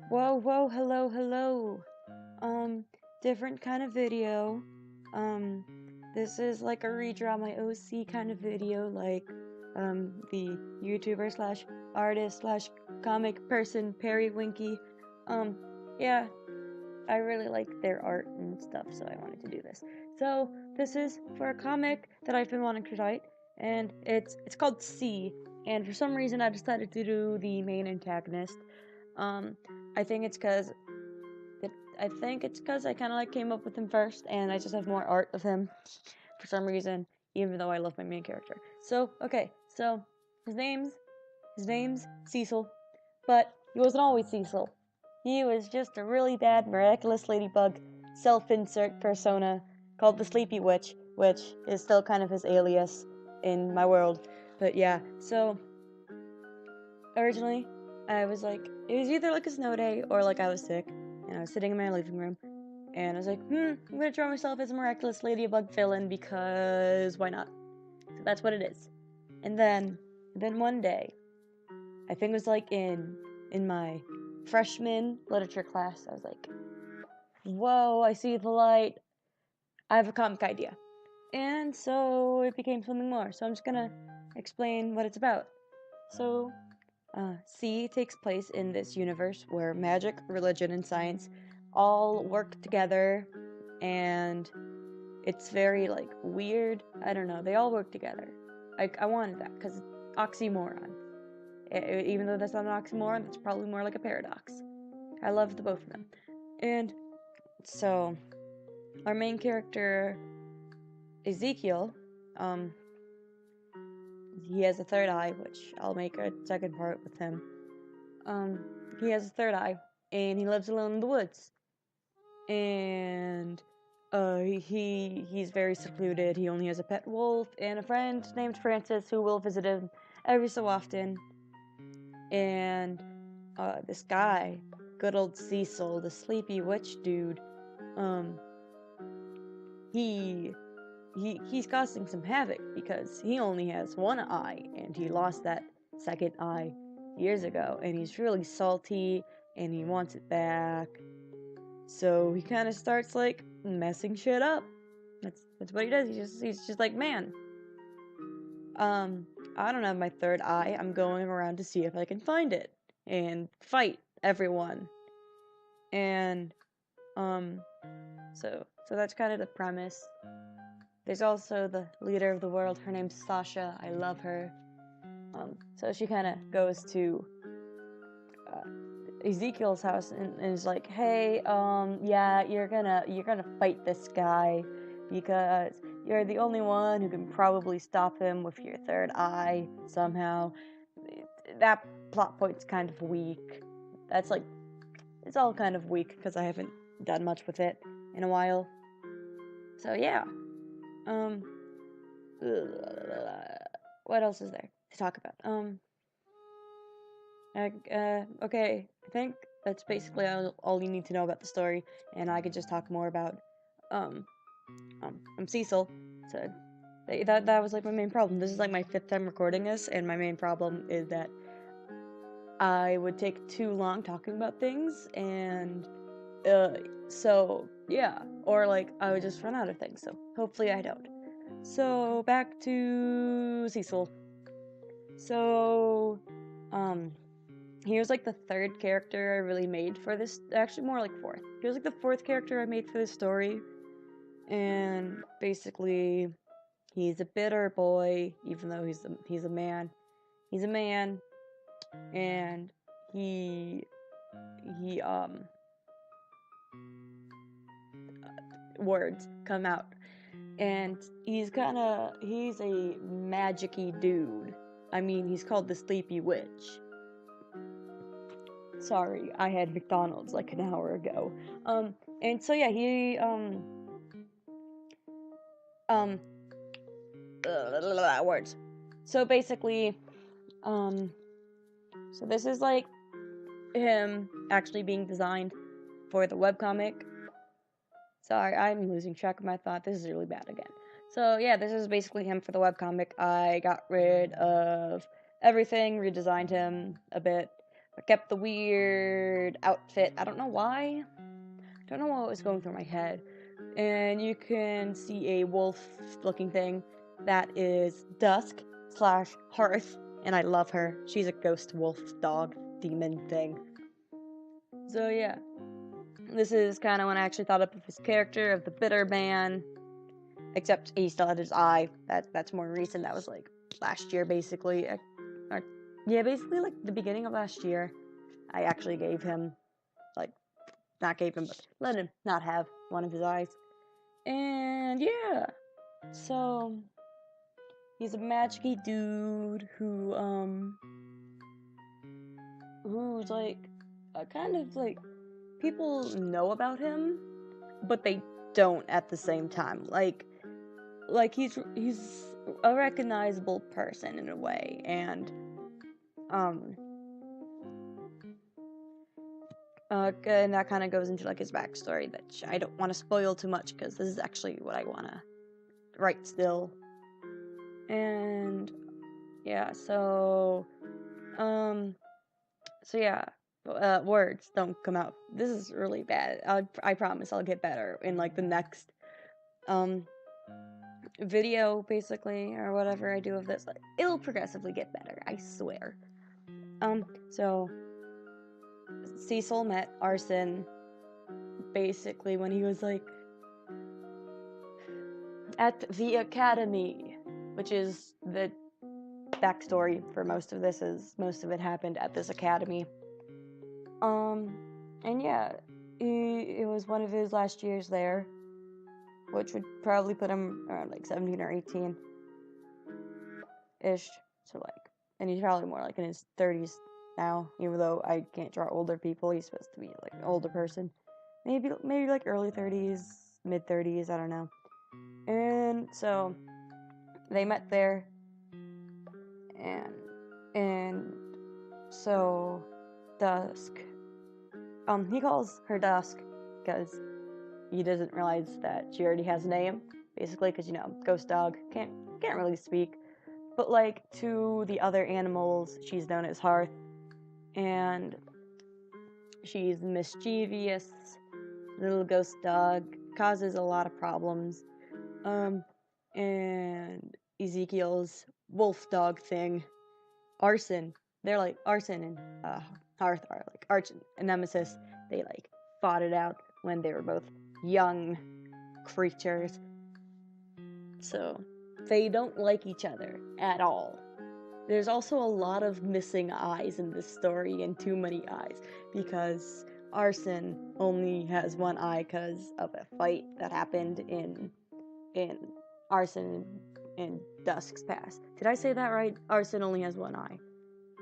Whoa, whoa, hello, hello. Different kind of video. This is like a redraw my OC kind of video, like, the YouTuber slash artist slash comic person, periwinkei. Yeah, I really like their art and stuff, so I wanted to do this. So, this is for a comic that I've been wanting to write, and it's called C, and for some reason I decided to do the main antagonist. Um, I think it's because I kind of like came up with him first, and I just have more art of him for some reason, even though I love my main character. So okay, so his name's Cecil, but he wasn't always Cecil. He was just a really bad, miraculous ladybug self-insert persona called the Sleepy Witch, which is still kind of his alias in my world. But yeah, so originally I was like, it was either like a snow day or like I was sick, and I was sitting in my living room, and I was like, I'm gonna draw myself as a miraculous ladybug villain because why not? So that's what it is. And then one day, I think it was like in my freshman literature class, I was like, whoa, I see the light. I have a comic idea. And so it became something more. So I'm just gonna explain what it's about. So C takes place in this universe where magic, religion, and science all work together, and it's very like weird. I don't know. They all work together. I wanted that because oxymoron. Even though that's not an oxymoron, that's probably more like a paradox. I love the both of them. And so our main character Ezekiel, um, he has a third eye, which I'll make a second part with him. He has a third eye, and he lives alone in the woods. And he's very secluded. He only has a pet wolf and a friend named Francis who will visit him every so often. And this guy, good old Cecil, the sleepy witch dude, he's causing some havoc because he only has one eye, and he lost that second eye years ago, and he's really salty and he wants it back. So he kind of starts like messing shit up. That's what he does. He's just like, man, I don't have my third eye. I'm going around to see if I can find it and fight everyone. And so that's kind of the premise. There's also the leader of the world. Her name's Sasha. I love her. So she kind of goes to Ezekiel's house and is like, "Hey, yeah, you're gonna fight this guy because you're the only one who can probably stop him with your third eye somehow." That plot point's kind of weak. That's like, it's all kind of weak because I haven't done much with it in a while. So yeah. Um, what else is there to talk about? Okay, I think that's basically all you need to know about the story, and I could just talk more about, um, I'm Cecil, so that was like my main problem. This is like my 5th time recording this, and my main problem is that I would take too long talking about things, and, so, yeah, or like, I would just run out of things, so hopefully I don't. So, back to Cecil. So, he was like the 3rd character I really made for this, actually more like 4th. He was like the 4th character I made for this story, and basically, he's a bitter boy, even though he's a man. He's a man, and he words come out, and he's a magic-y dude. I mean, he's called the Sleepy Witch. Sorry, I had McDonald's like an hour ago. And so yeah, words. So basically, so this is like him actually being designed for the webcomic. Sorry, I'm losing track of my thought. This is really bad again. So yeah, this is basically him for the webcomic. I got rid of everything, redesigned him a bit. I kept the weird outfit. I don't know why. I don't know what was going through my head. And you can see a wolf-looking thing that is Dusk/Hearth, and I love her. She's a ghost wolf dog demon thing. So yeah, this is kind of when I actually thought up of his character of the bitter man. Except he still had his eye. That's more recent. That was like last year, basically. Basically like the beginning of last year. I actually gave him, like, not gave him, but let him not have one of his eyes. And yeah, so he's a magic-y dude who's like kind of like people know about him, but they don't at the same time. Like he's a recognizable person in a way, and and that kind of goes into like his backstory that I don't want to spoil too much because this is actually what I want to write still. And yeah, so yeah, words don't come out. This is really bad. I promise I'll get better in like the next video, basically, or whatever I do of this. Like, it'll progressively get better, I swear. So Cecil met Arson basically when he was like at the academy, which is the backstory for most of this. Is most of it happened at this academy. And yeah, it was one of his last years there, which would probably put him around like 17 or 18 ish. So like, and he's probably more like in his 30s now, even though I can't draw older people. He's supposed to be like an older person, maybe like early 30s, mid 30s, I don't know. And so they met there, and so Dusk, he calls her Dusk because he doesn't realize that she already has a name, basically, because, you know, ghost dog can't really speak, but like to the other animals she's known as Hearth, and she's mischievous little ghost dog, causes a lot of problems. And Ezekiel's wolf dog thing, Arson, they're like Arson and Hearth are like arch nemesis. They like fought it out when they were both young creatures, so they don't like each other at all. There's also a lot of missing eyes in this story, and too many eyes, because Arson only has one eye because of a fight that happened in Arson and Dusk's past. Did I say that right? Arson only has one eye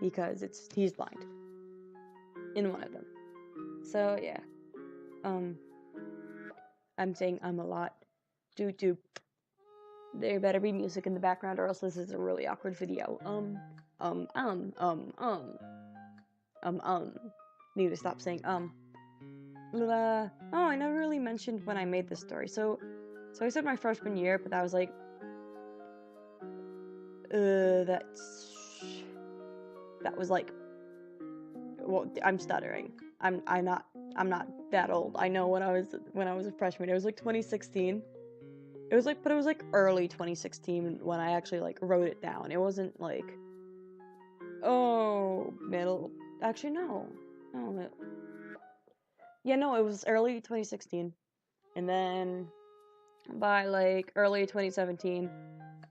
because he's blind in one of them. So yeah, I'm saying a lot due to there better be music in the background, or else this is a really awkward video. Need to stop saying Oh, I never really mentioned when I made this story. So I said my freshman year, but that was like that was like, well, I'm stuttering. I'm not that old. I know when I was a freshman, it was like 2016. It was like, but it was like early 2016 when I actually like wrote it down. It wasn't like, middle. Actually, no. Yeah, no, it was early 2016. And then by like early 2017,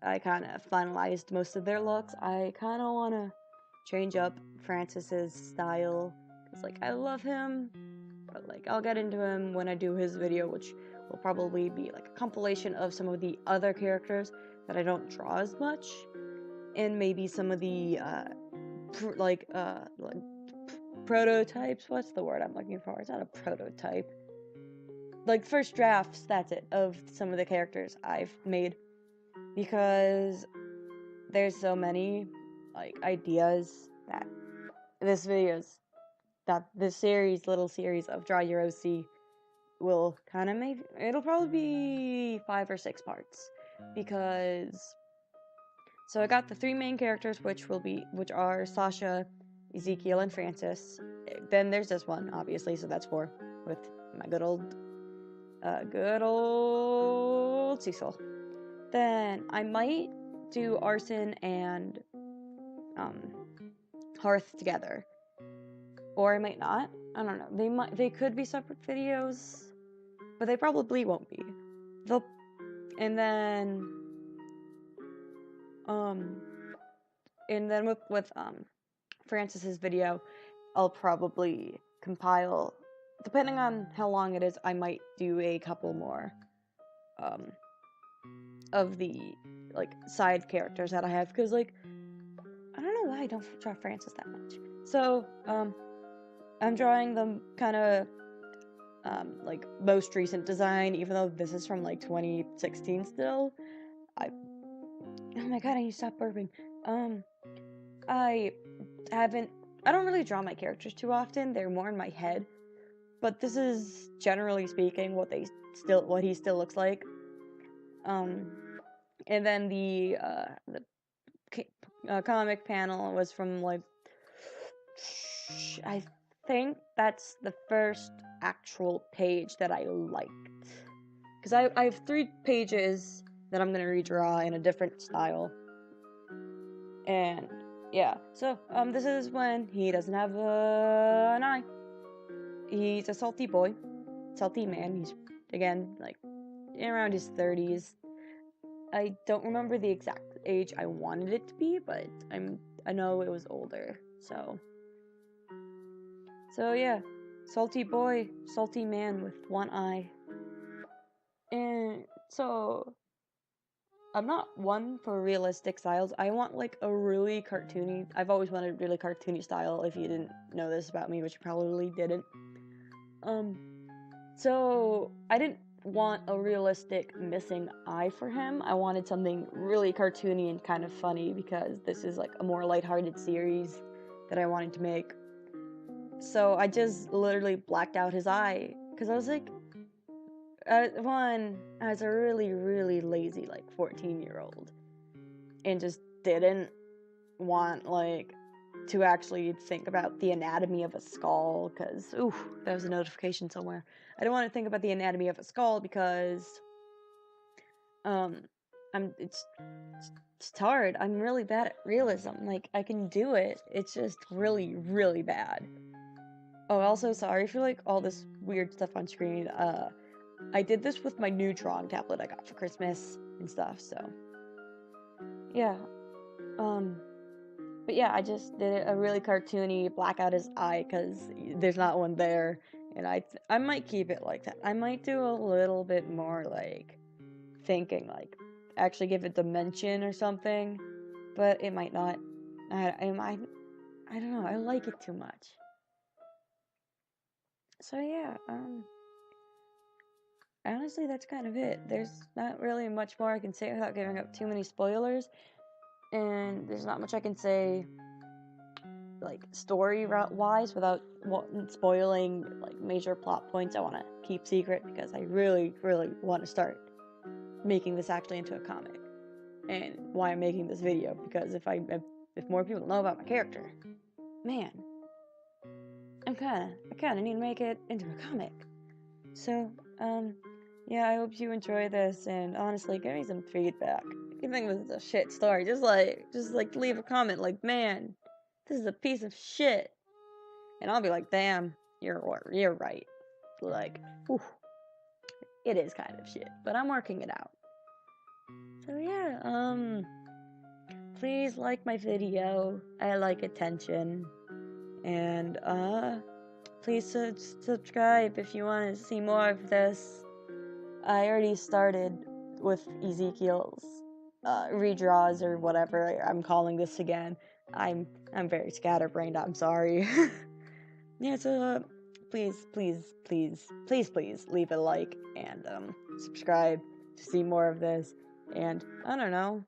I kind of finalized most of their looks. I kind of want to change up Francis's style, because like I love him, but like I'll get into him when I do his video, which will probably be like a compilation of some of the other characters that I don't draw as much, and maybe some of the prototypes. What's the word I'm looking for? It's not a prototype. Like first drafts, that's it, of some of the characters I've made, because there's so many like ideas that this little series of Draw Your OC will kind of make. It'll probably be 5 or 6 parts, because so I got the 3 main characters, which are Sasha, Ezekiel and Francis. Then there's this one, obviously, so that's 4 with my good old Cecil. Then I might do Arson and Hearth together, or I might not. I don't know. They could be separate videos, but they probably won't be. And then with Francis's video, I'll probably compile, depending on how long it is, I might do a couple more of the like side characters that I have, because like I don't know why I don't draw Francis that much. So I'm drawing the kind of like most recent design, even though this is from like 2016 still. Oh my god, I need to stop burping. I don't really draw my characters too often. They're more in my head. But this is, generally speaking, what he still looks like. And then the comic panel was from like, I think that's the first actual page that I liked. Because I have 3 pages that I'm gonna redraw in a different style. And yeah, so this is when he doesn't have an eye. He's a salty boy, salty man. He's, again, like around his 30s. I don't remember the exact age I wanted it to be, but I know it was older. So yeah, salty boy, salty man with 1 eye. And so I'm not one for realistic styles. I want like a really cartoony. I've always wanted a really cartoony style. If you didn't know this about me, which you probably didn't. So I didn't want a realistic missing eye for him. I wanted something really cartoony and kind of funny, because this is like a more lighthearted series that I wanted to make. So I just literally blacked out his eye, because I was like, one, I was a really, really lazy, like, 14-year-old, and just didn't want, like, to actually think about the anatomy of a skull, because, ooh, that was a notification somewhere. I don't want to think about the anatomy of a skull, because, it's hard. I'm really bad at realism. Like, I can do it, it's just really, really bad. Oh, also, sorry for, like, all this weird stuff on screen. I did this with my new drawing tablet I got for Christmas and stuff, so yeah. But yeah, I just did a really cartoony, black out his eye, because there's not one there, and I might keep it like that. I might do a little bit more, like, thinking, like, actually give it dimension or something, but it might not. I don't know, I like it too much. So yeah, honestly, that's kind of it. There's not really much more I can say without giving up too many spoilers, and there's not much I can say, like, story-wise without spoiling, like, major plot points I want to keep secret, because I really, really want to start making this actually into a comic. And why I'm making this video, because if more people know about my character, man, I kind of need to make it into a comic. So, yeah, I hope you enjoy this, and honestly, give me some feedback. If you think this is a shit story, just leave a comment like, man, this is a piece of shit. And I'll be like, damn, you're right. Like, whew, it is kind of shit, but I'm working it out. So yeah, please like my video. I like attention. And, please subscribe if you want to see more of this. I already started with Ezekiel's redraws, or whatever I'm calling this again. I'm very scatterbrained, I'm sorry. Yeah, so please leave a like and subscribe to see more of this. And I don't know,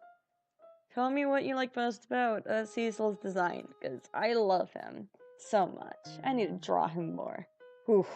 tell me what you like most about Cecil's design, because I love him so much. I need to draw him more. Oof.